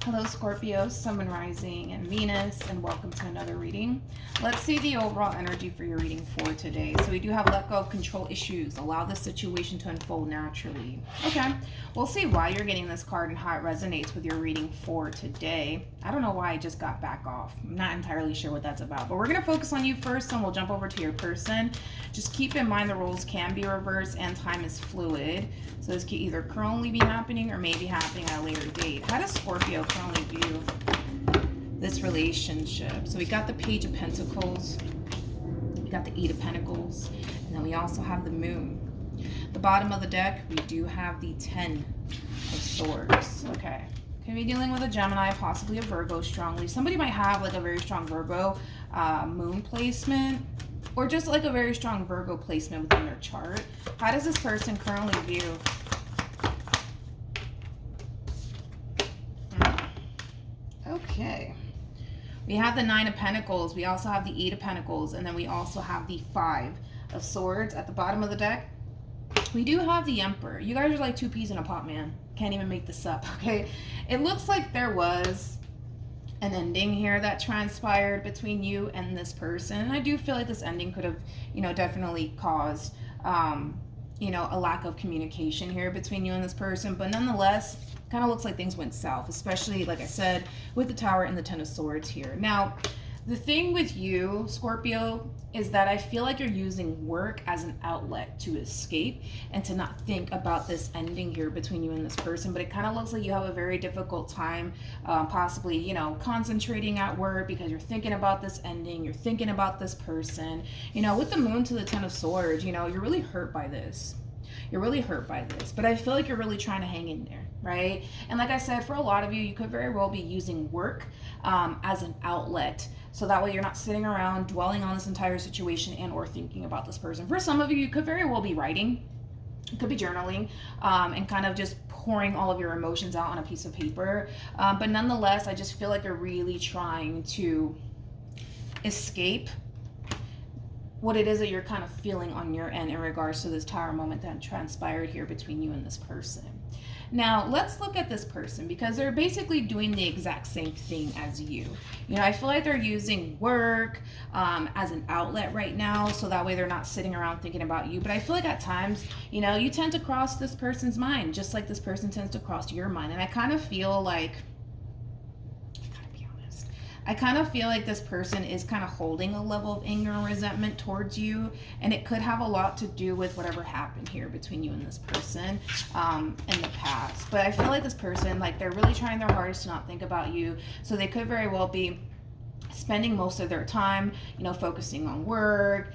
Hello Scorpio, Sun, Moon, Rising, and Venus, and welcome to another reading. Let's see the overall energy for your reading for today. So we do have let go of control issues. Allow the situation to unfold naturally. Okay, we'll see why you're getting this card and how it resonates with your reading for today. I don't know why I just got back off. I'm not entirely sure what that's about, but we're going to focus on you first, and we'll jump over to your person. Just keep in mind the roles can be reversed and time is fluid. So this could either currently be happening or maybe happening at a later date. How does Scorpio currently view this relationship? So we got the Page of Pentacles, we got the Eight of Pentacles, and then we also have the Moon. The bottom of the deck, we do have the Ten of Swords. Okay. Can be dealing with a Gemini, possibly a Virgo strongly. Somebody might have like a very strong Virgo moon placement, or just like a very strong Virgo placement within their chart. How does this person currently view? Okay. We have the Nine of Pentacles. We also have the Eight of Pentacles. And then we also have the Five of Swords at the bottom of the deck. We do have the Emperor. You guys are like two peas in a pot, man. Can't even make this up, okay? It looks like there was an ending here that transpired between you and this person. And I do feel like this ending could have, definitely caused, a lack of communication here between you and this person. But nonetheless, kind of looks like things went south, especially, like I said, with the Tower and the Ten of Swords here. Now, the thing with you, Scorpio, is that I feel like you're using work as an outlet to escape and to not think about this ending here between you and this person. But it kind of looks like you have a very difficult time possibly, concentrating at work because you're thinking about this ending. You're thinking about this person. With the Moon to the Ten of Swords, you're really hurt by this. You're really hurt by this, but I feel like you're really trying to hang in there, right? And like I said, for a lot of you, you could very well be using work as an outlet. So that way you're not sitting around dwelling on this entire situation and or thinking about this person. For some of you, you could very well be writing. You could be journaling and kind of just pouring all of your emotions out on a piece of paper. But nonetheless, I just feel like you're really trying to escape what it is that you're kind of feeling on your end in regards to this Tower moment that transpired here between you and this person. Now, let's look at this person because they're basically doing the exact same thing as you. I feel like they're using work as an outlet right now, so that way they're not sitting around thinking about you. But I feel like at times, you tend to cross this person's mind, just like this person tends to cross your mind. And I kind of feel like, this person is kind of holding a level of anger and resentment towards you, and it could have a lot to do with whatever happened here between you and this person in the past. But I feel like this person, they're really trying their hardest to not think about you, so they could very well be spending most of their time, focusing on work,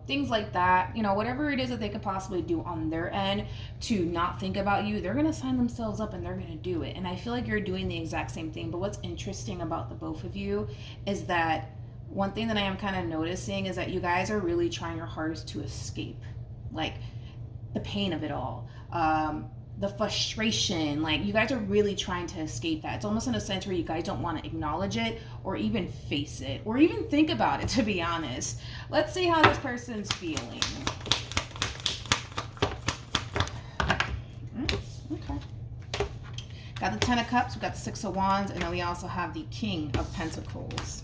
things like that, whatever it is that they could possibly do on their end to not think about you, they're going to sign themselves up and they're going to do it. And I feel like you're doing the exact same thing. But what's interesting about the both of you is that one thing that I am kind of noticing is that you guys are really trying your hardest to escape, the pain of it all. The frustration, you guys are really trying to escape that. It's almost in a sense where you guys don't want to acknowledge it or even face it or even think about it, to be honest. Let's see how this person's feeling. Okay. Got the Ten of Cups, we got the Six of Wands, and then we also have the King of Pentacles.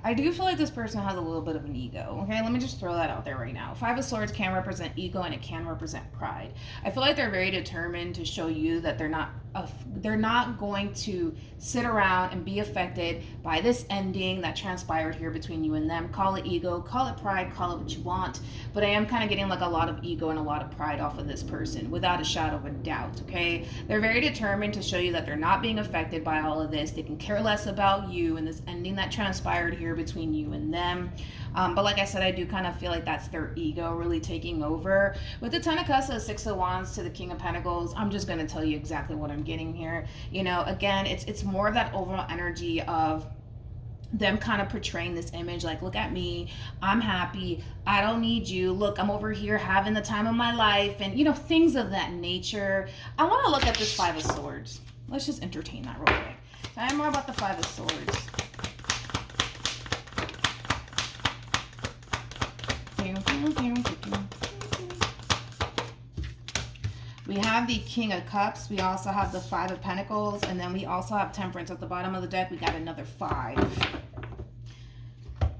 I do feel like this person has a little bit of an ego, okay? Let me just throw that out there right now. Five of Swords can represent ego and it can represent pride. I feel like they're very determined to show you that they're not going to sit around and be affected by this ending that transpired here between you and them. Call it ego, call it pride, call it what you want. But I am kind of getting a lot of ego and a lot of pride off of this person without a shadow of a doubt, okay? They're very determined to show you that they're not being affected by all of this. They can care less about you and this ending that transpired here between you and them. But like I said, I do kind of feel like that's their ego really taking over. With the Ten of Cups, the Six of Wands to the King of Pentacles, I'm just going to tell you exactly what I'm getting here. Again, it's more of that overall energy of them kind of portraying this image look at me, I'm happy, I don't need you, look, I'm over here having the time of my life, and things of that nature. I want to look at this Five of Swords. Let's just entertain that real quick. Tell me more about the Five of Swords. We have the King of Cups. We also have the Five of Pentacles. And then we also have Temperance. At the bottom of the deck, we got another 5.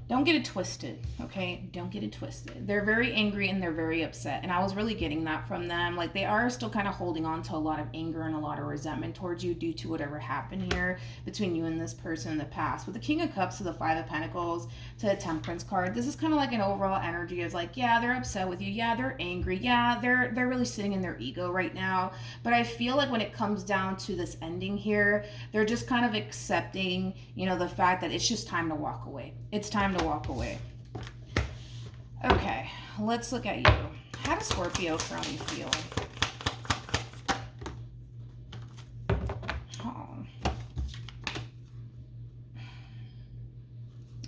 Don't get it twisted, okay? Don't get it twisted. They're very angry and they're very upset. And I was really getting that from them. Like, they are still kind of holding on to a lot of anger and a lot of resentment towards you due to whatever happened here between you and this person in the past. With the King of Cups to the Five of Pentacles to the Temperance card, this is kind of like an overall energy of like, yeah, they're upset with you. Yeah, they're angry. Yeah, they're really sitting in their ego right now. But I feel like when it comes down to this ending here, they're just kind of accepting, you know, the fact that it's just time to walk away. It's time to walk away. Okay, let's look at you. How does Scorpio currently feel? Oh.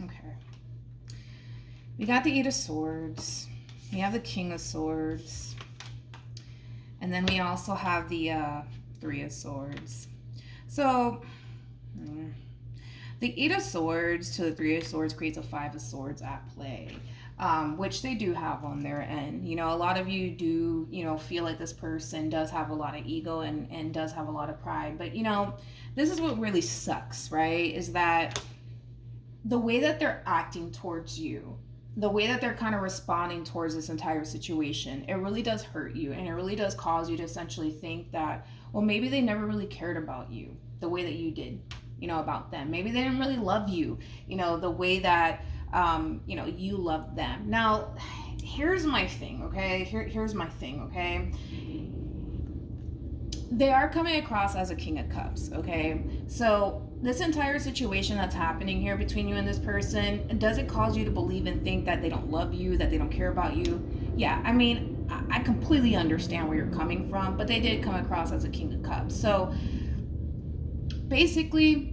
Okay. We got the Eight of Swords. We have the King of Swords. And then we also have the Three of Swords. So, the Eight of Swords to the Three of Swords creates a Five of Swords at play, which they do have on their end. You know, a lot of you do, you know, feel like this person does have a lot of ego and does have a lot of pride. But, you know, this is what really sucks, right? Is that the way that they're acting towards you, the way that they're kind of responding towards this entire situation, it really does hurt you. And it really does cause you to essentially think that, well, maybe they never really cared about you the way that you did, you know, about them. Maybe they didn't really love you, you know, the way that, you know, you loved them. Now, here's my thing, okay? Here's my thing, okay? They are coming across as a King of Cups, okay? So this entire situation that's happening here between you and this person, does it cause you to believe and think that they don't love you, that they don't care about you? Yeah, I mean, I completely understand where you're coming from, but they did come across as a King of Cups. So basically,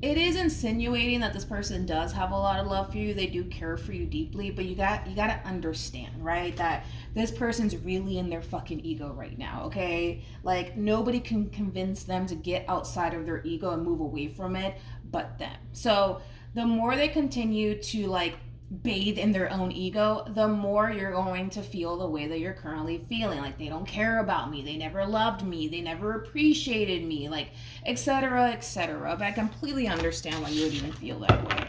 it is insinuating that this person does have a lot of love for you. They do care for you deeply, but you got to understand, right, that this person's really in their fucking ego right now, okay? Like, nobody can convince them to get outside of their ego and move away from it but them. So the more they continue to, like, bathe in their own ego, the more you're going to feel the way that you're currently feeling. Like, they don't care about me, they never loved me, they never appreciated me, like, etc., etc. But I completely understand why you would even feel that way,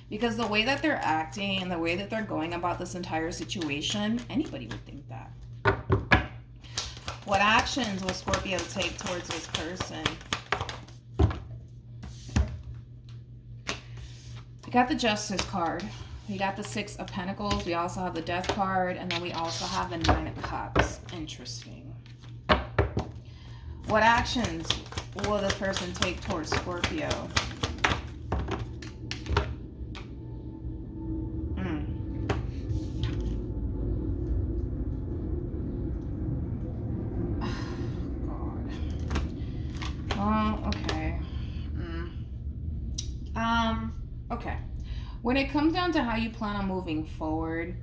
because the way that they're acting and the way that they're going about this entire situation, anybody would think that. What actions will Scorpio take towards this person? We got the Justice card. We got the Six of Pentacles. We also have the Death card. And then we also have the Nine of Cups. Interesting. What actions will this person take towards Scorpio? Okay. Okay. When it comes down to how you plan on moving forward,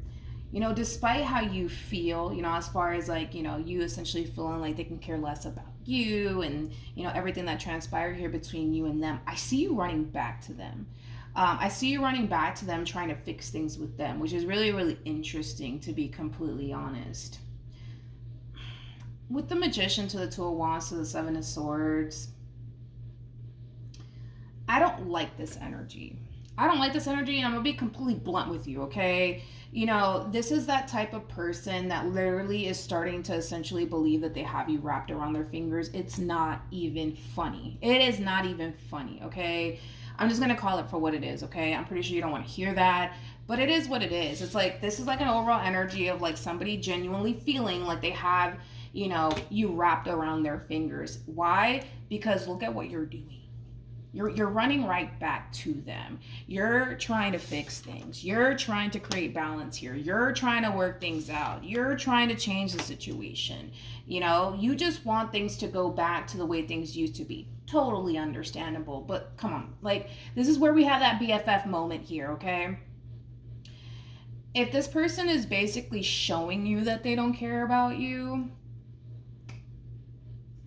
you know, despite how you feel, you know, as far as like, you know, you essentially feeling like they can care less about you and, you know, everything that transpired here between you and them, I see you running back to them. I see you running back to them, trying to fix things with them, which is really, really interesting, to be completely honest. With the Magician to the Two of Wands to the Seven of Swords, I don't like this energy. I don't like this energy, and I'm going to be completely blunt with you, okay? You know, this is that type of person that literally is starting to essentially believe that they have you wrapped around their fingers. It's not even funny. It is not even funny, okay? I'm just going to call it for what it is, okay? I'm pretty sure you don't want to hear that, but it is what it is. It's like, this is like an overall energy of like somebody genuinely feeling like they have, you know, you wrapped around their fingers. Why? Because look at what you're doing. You're running right back to them. You're trying to fix things. You're trying to create balance here. You're trying to work things out. You're trying to change the situation. You know, you just want things to go back to the way things used to be. Totally understandable. But come on, like, this is where we have that BFF moment here, okay? If this person is basically showing you that they don't care about you,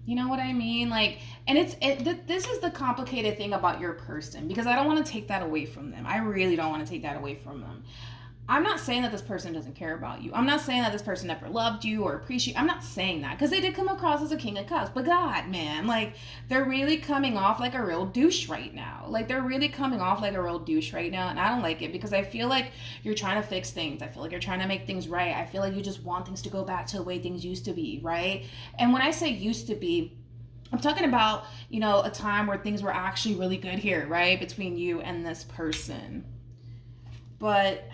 you know what I mean? Like, and this is the complicated thing about your person, because I don't want to take that away from them. I really don't want to take that away from them. I'm not saying that this person doesn't care about you. I'm not saying that this person never loved you or appreciate. I'm not saying that, because they did come across as a king of cups. But God, man, like, they're really coming off like a real douche right now. Like, they're really coming off like a real douche right now, and I don't like it, because I feel like you're trying to fix things. I feel like you're trying to make things right. I feel like you just want things to go back to the way things used to be, right? And when I say used to be, I'm talking about, you know, a time where things were actually really good here, right, between you and this person. But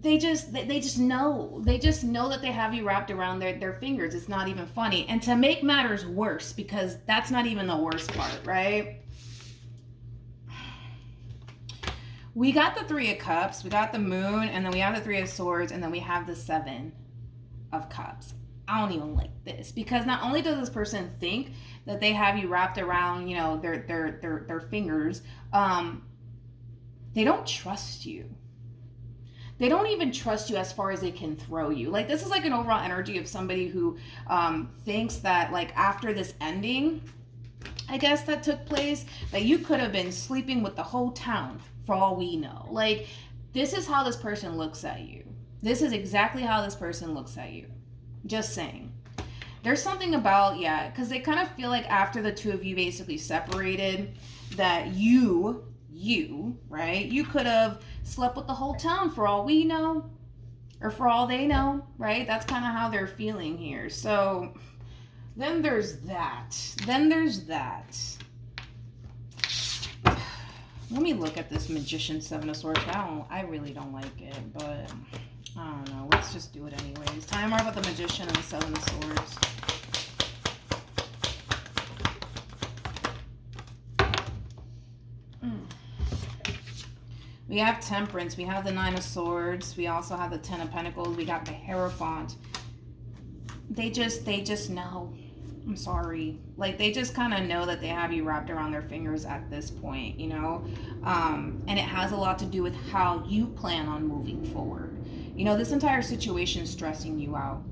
they just know that they have you wrapped around their fingers. It's not even funny. And to make matters worse, because that's not even the worst part, right? We got the Three of Cups, we got the Moon, and then we have the Three of Swords, and then we have the Seven of Cups. I don't even like this, because not only does this person think that they have you wrapped around, you know, their fingers, they don't trust you. They don't even trust you as far as they can throw you. Like, this is like an overall energy of somebody who thinks that, like, after this ending, I guess, that took place, that you could have been sleeping with the whole town for all we know. Like, this is how this person looks at you. This is exactly how this person looks at you. Just saying. There's something about, yeah, because they kind of feel like after the two of you basically separated, that you, right, you could have slept with the whole town for all we know, or for all they know, right? That's kind of how they're feeling here. So then there's that. Let me look at this Magician Seven of Swords. I really don't like it, but I don't know. Let's just do it anyways. Tell me more about the Magician and the Seven of Swords. We have Temperance. We have the Nine of Swords. We also have the Ten of Pentacles. We got the Hierophant. They just know. I'm sorry. Like, they just kind of know that they have you wrapped around their fingers at this point, you know? And it has a lot to do with how you plan on moving forward. You know, this entire situation is stressing you out.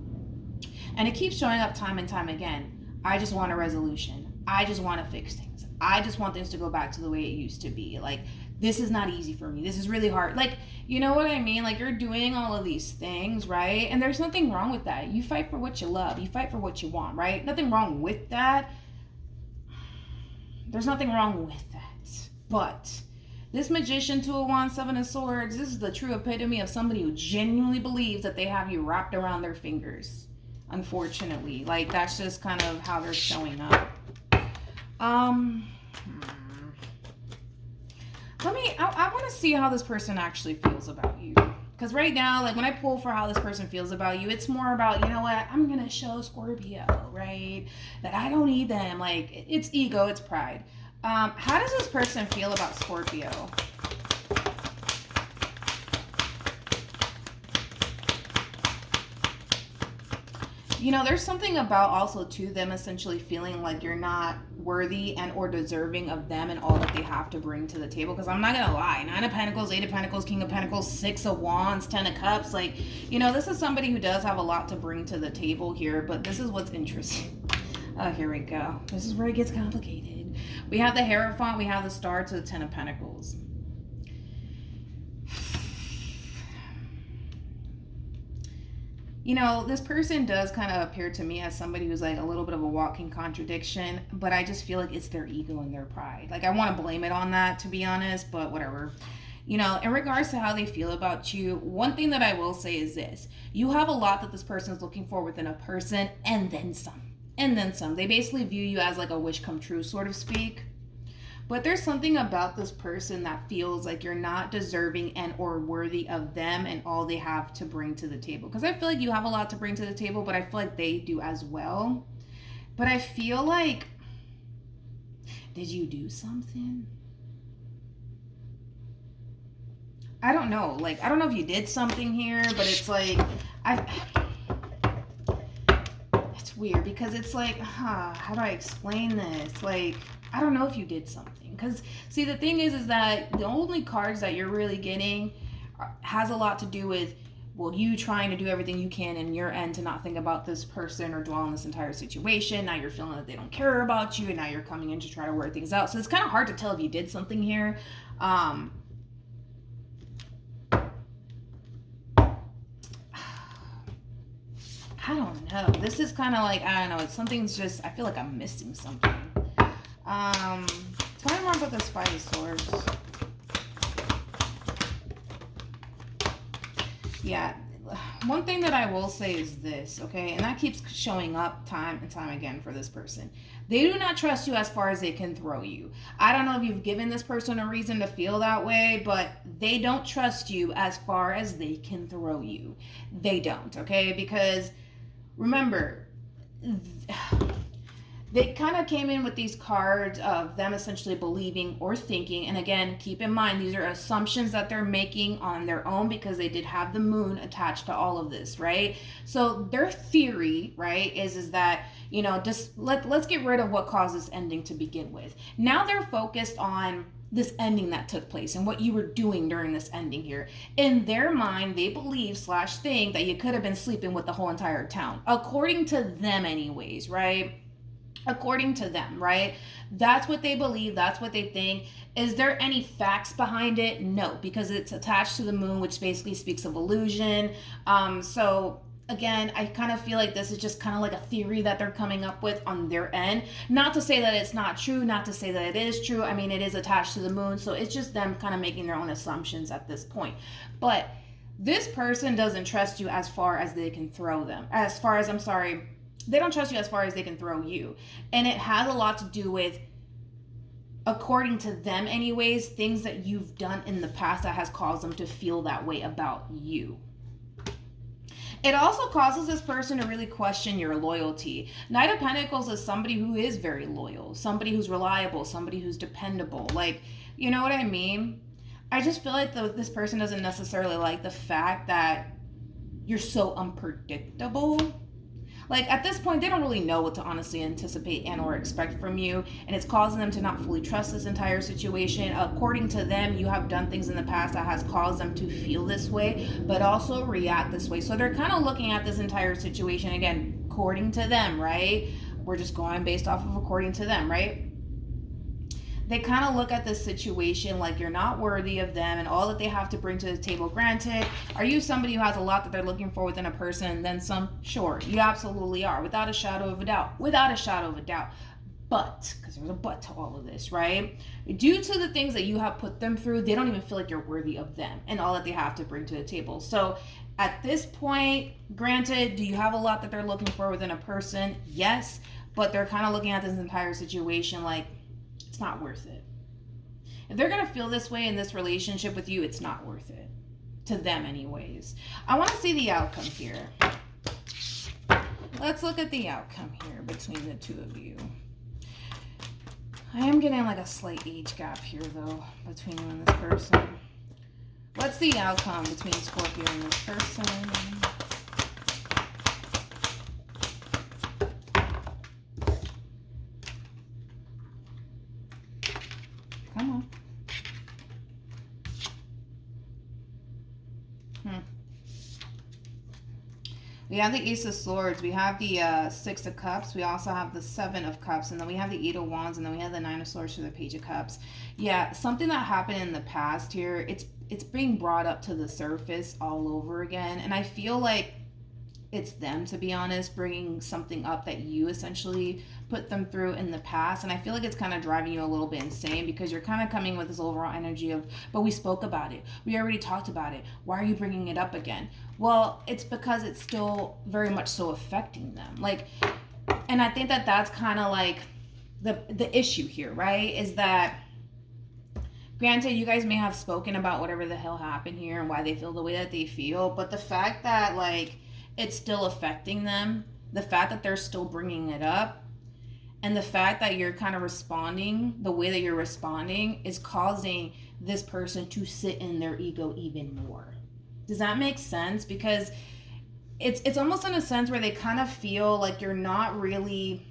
And it keeps showing up time and time again. I just want a resolution. I just want to fix things. I just want things to go back to the way it used to be. Like, this is not easy for me. This is really hard. Like, you know what I mean? Like, you're doing all of these things, right? And there's nothing wrong with that. You fight for what you love. You fight for what you want, right? Nothing wrong with that. There's nothing wrong with that. But this Magician, Two of Wands, Seven of Swords, this is the true epitome of somebody who genuinely believes that they have you wrapped around their fingers. Unfortunately. Like, that's just kind of how they're showing up. I want to see how this person actually feels about you. Because right now, like, when I pull for how this person feels about you, it's more about, you know what, I'm going to show Scorpio, right, that I don't need them. Like, it's ego, it's pride. How does this person feel about Scorpio? You know, there's something about also to them essentially feeling like you're not worthy and or deserving of them and all that they have to bring to the table. Because I'm not gonna lie, Nine of Pentacles, Eight of Pentacles, King of Pentacles, Six of Wands, Ten of Cups, like, you know, this is somebody who does have a lot to bring to the table here. But this is what's interesting. Oh, here we go. This is where it gets complicated. We have the Hierophant, we have the Star to the Ten of Pentacles. You know, this person does kind of appear to me as somebody who's like a little bit of a walking contradiction, but I just feel like it's their ego and their pride. Like, I want to blame it on that, to be honest, but whatever. You know, in regards to how they feel about you, one thing that I will say is this. You have a lot that this person is looking for within a person, and then some. And then some. They basically view you as like a wish come true, sort of speak. But there's something about this person that feels like you're not deserving and or worthy of them and all they have to bring to the table. Because I feel like you have a lot to bring to the table, but I feel like they do as well. But I feel like, did you do something? I don't know. Like, I don't know if you did something here, but it's like, it's weird because it's like, how do I explain this? Like, I don't know if you did something. Because, see, the thing is that the only cards that you're really getting has a lot to do with, well, you trying to do everything you can in your end to not think about this person or dwell on this entire situation. Now you're feeling that they don't care about you, and now you're coming in to try to work things out. So it's kind of hard to tell if you did something here. hell? This is kind of like, I don't know, it's something's just, I feel like I'm missing something. Tell me more about this Five of Swords. Yeah, one thing that I will say is this, okay? And that keeps showing up time and time again for this person. They do not trust you as far as they can throw you. I don't know if you've given this person a reason to feel that way, but they don't trust you as far as they can throw you. They don't, okay? Because remember, they kind of came in with these cards of them essentially believing or thinking. And again, keep in mind, these are assumptions that they're making on their own because they did have the moon attached to all of this, right? So their theory, right, is that, you know, just let's get rid of what caused this ending to begin with. Now they're focused on this ending that took place and what you were doing during this ending here. In their mind, they believe / think that you could have been sleeping with the whole entire town, according to them anyways, right? According to them, right? That's what they believe. That's what they think. Is there any facts behind it? No, because it's attached to the moon, which basically speaks of illusion. So again, I kind of feel like this is just kind of like a theory that they're coming up with on their end. Not to say that it's not true, not to say that it is true. I mean, it is attached to the moon, so it's just them kind of making their own assumptions at this point. But this person doesn't trust you as far as they can throw them. They don't trust you as far as they can throw you. And it has a lot to do with, according to them anyways, things that you've done in the past that has caused them to feel that way about you. It also causes this person to really question your loyalty. Knight of Pentacles is somebody who is very loyal, somebody who's reliable, somebody who's dependable. Like, you know what I mean? I just feel like this person doesn't necessarily like the fact that you're so unpredictable. Like, at this point, they don't really know what to honestly anticipate and or expect from you, and it's causing them to not fully trust this entire situation. According to them, you have done things in the past that has caused them to feel this way, but also react this way. So they're kind of looking at this entire situation, again, according to them, right? We're just going based off of according to them, right? They kind of look at this situation like you're not worthy of them and all that they have to bring to the table. Granted, are you somebody who has a lot that they're looking for within a person, then some? Sure, you absolutely are, without a shadow of a doubt. Without a shadow of a doubt. But, because there's a but to all of this, right? Due to the things that you have put them through, they don't even feel like you're worthy of them and all that they have to bring to the table. So at this point, granted, do you have a lot that they're looking for within a person? Yes, but they're kind of looking at this entire situation like, it's not worth it. If they're going to feel this way in this relationship with you, it's not worth it. To them anyways. I want to see the outcome here. Let's look at the outcome here between the two of you. I am getting like a slight age gap here though between you and this person. What's the outcome between Scorpio and this person? Come on. We have the Ace of Swords. We have the Six of Cups. We also have the Seven of Cups. And then we have the Eight of Wands. And then we have the Nine of Swords for the Page of Cups. Yeah, something that happened in the past here, it's being brought up to the surface all over again. And I feel like it's them, to be honest, bringing something up that you essentially put them through in the past. And I feel like it's kind of driving you a little bit insane because you're kind of coming with this overall energy of, but we spoke about it. We already talked about it. Why are you bringing it up again? Well, it's because it's still very much so affecting them. Like, and I think that that's kind of like the issue here, right? Is that, granted, you guys may have spoken about whatever the hell happened here and why they feel the way that they feel, but the fact that, like, it's still affecting them, the fact that they're still bringing it up, and the fact that you're kind of responding the way that you're responding is causing this person to sit in their ego even more. Does that make sense? Because it's almost in a sense where they kind of feel like you're not really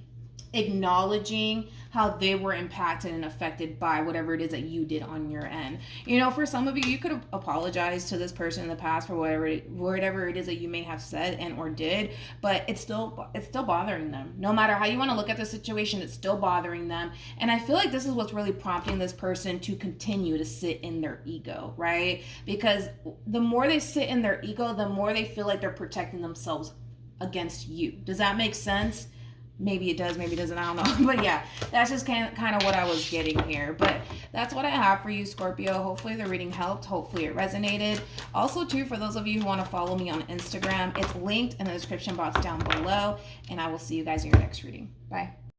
acknowledging how they were impacted and affected by whatever it is that you did on your end. You know, for some of you, you could have apologized to this person in the past for whatever it is that you may have said and or did, but it's still bothering them. No matter how you want to look at the situation, it's still bothering them. And I feel like this is what's really prompting this person to continue to sit in their ego, right? Because the more they sit in their ego, the more they feel like they're protecting themselves against you. Does that make sense? Maybe it does, maybe it doesn't, I don't know. But yeah, that's just kind of what I was getting here. But that's what I have for you, Scorpio. Hopefully the reading helped. Hopefully it resonated. Also, too, for those of you who want to follow me on Instagram, it's linked in the description box down below. And I will see you guys in your next reading. Bye.